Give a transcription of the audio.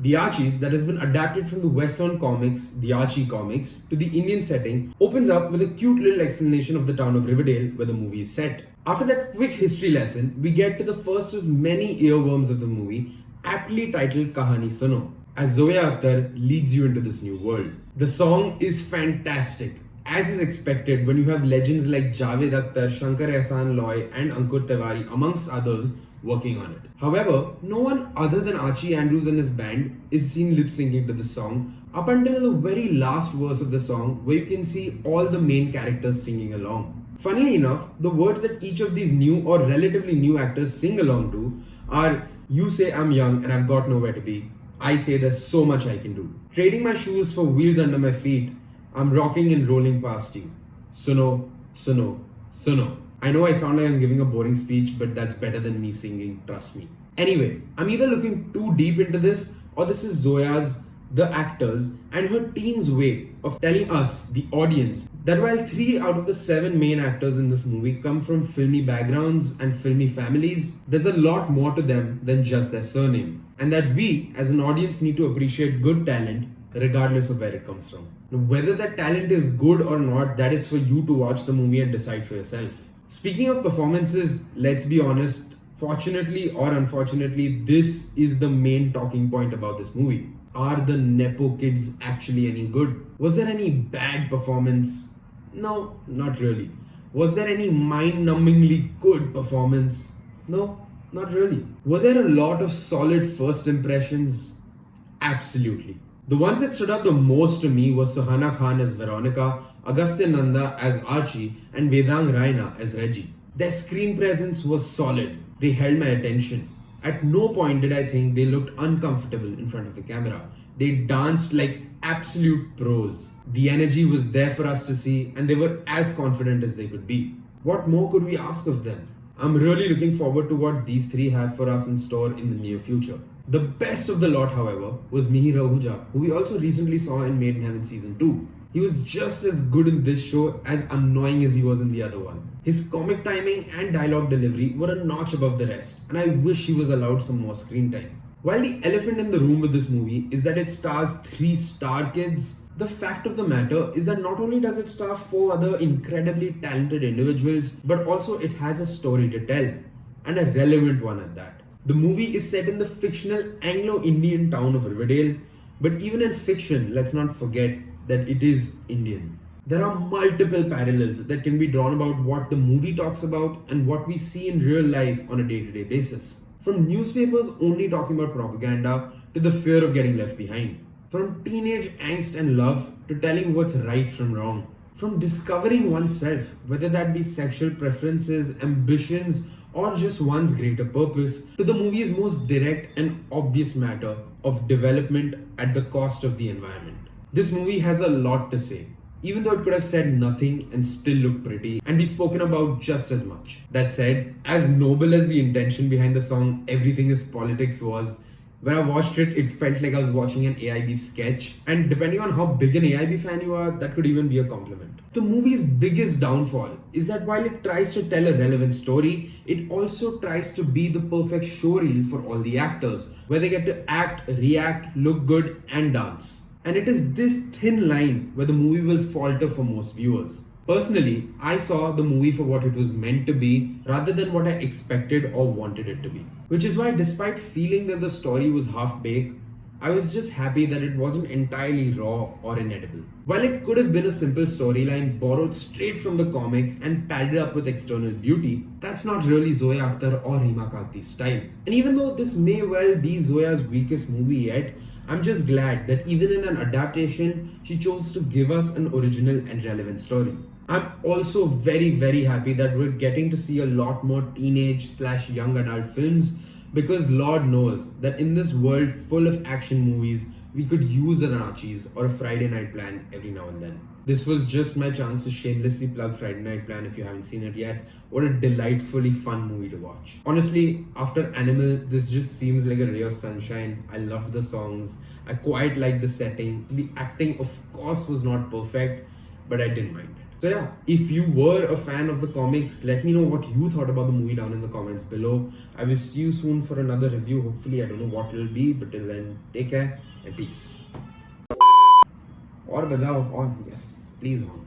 The Archies, that has been adapted from the Western comics, the Archie comics, to the Indian setting, opens up with a cute little explanation of the town of Riverdale where the movie is set. After that quick history lesson, we get to the first of many earworms of the movie, aptly titled Kahani Suno, as Zoya Akhtar leads you into this new world. The song is fantastic, as is expected when you have legends like Javed Akhtar, Shankar Ehsaan Loy, and Ankur Tiwari, amongst others, working on it. However, no one other than Archie Andrews and his band is seen lip syncing to the song up until the very last verse of the song, where you can see all the main characters singing along. Funnily enough, the words that each of these new or relatively new actors sing along to are "You say I'm young and I've got nowhere to be. I say there's so much I can do. Trading my shoes for wheels under my feet. I'm rocking and rolling past you. Suno, suno, suno." I know I sound like I'm giving a boring speech, but that's better than me singing, trust me. Anyway, I'm either looking too deep into this, or this is Zoya's, the actors, and her team's way of telling us, the audience, that while 3 out of the 7 main actors in this movie come from filmy backgrounds and filmy families, there's a lot more to them than just their surname. And that we, as an audience, need to appreciate good talent regardless of where it comes from. Now, whether that talent is good or not, that is for you to watch the movie and decide for yourself. Speaking of performances, let's be honest, fortunately or unfortunately, this is the main talking point about this movie. Are the Nepo kids actually any good? Was there any bad performance? No, not really. Was there any mind-numbingly good performance? No, not really. Were there a lot of solid first impressions? Absolutely. The ones that stood out the most to me was Suhana Khan as Veronica, Agastya Nanda as Archie, and Vedang Raina as Reggie. Their screen presence was solid. They held my attention. At no point did I think they looked uncomfortable in front of the camera. They danced like absolute pros. The energy was there for us to see, and they were as confident as they could be. What more could we ask of them? I'm really looking forward to what these 3 have for us in store in the near future. The best of the lot, however, was Mihir Ahuja, who we also recently saw in Made in Heaven Season 2. He was just as good in this show as annoying as he was in the other one. His comic timing and dialogue delivery were a notch above the rest, and I wish he was allowed some more screen time. While the elephant in the room with this movie is that it stars 3 star kids, the fact of the matter is that not only does it star 4 other incredibly talented individuals, but also it has a story to tell, and a relevant one at that. The movie is set in the fictional Anglo-Indian town of Riverdale, but even in fiction, let's not forget that it is Indian. There are multiple parallels that can be drawn about what the movie talks about and what we see in real life on a day-to-day basis. From newspapers only talking about propaganda to the fear of getting left behind. From teenage angst and love to telling what's right from wrong. From discovering oneself, whether that be sexual preferences, ambitions, or just one's greater purpose, to the movie's most direct and obvious matter of development at the cost of the environment. This movie has a lot to say, even though it could have said nothing and still looked pretty and be spoken about just as much. That said, as noble as the intention behind the song Everything is Politics was, when I watched it, it felt like I was watching an AIB sketch, and depending on how big an AIB fan you are, that could even be a compliment. The movie's biggest downfall is that while it tries to tell a relevant story, it also tries to be the perfect showreel for all the actors, where they get to act, react, look good, and dance. And it is this thin line where the movie will falter for most viewers. Personally, I saw the movie for what it was meant to be rather than what I expected or wanted it to be. Which is why, despite feeling that the story was half-baked, I was just happy that it wasn't entirely raw or inedible. While it could have been a simple storyline borrowed straight from the comics and padded up with external beauty, that's not really Zoya Akhtar or Reema Kanti's style. And even though this may well be Zoya's weakest movie yet, I'm just glad that even in an adaptation, she chose to give us an original and relevant story. I'm also very happy that we're getting to see a lot more teenage/young adult films, because Lord knows that in this world full of action movies, we could use an Archies or a Friday Night Plan every now and then. This was just my chance to shamelessly plug Friday Night Plan if you haven't seen it yet. What a delightfully fun movie to watch. Honestly, after Animal, this just seems like a ray of sunshine. I love the songs. I quite like the setting. The acting, of course, was not perfect, but I didn't mind it. So yeah, if you were a fan of the comics, let me know what you thought about the movie down in the comments below. I will see you soon for another review. Hopefully, I don't know what it'll be, but till then, take care and peace. और बजाओ on, yes, please on.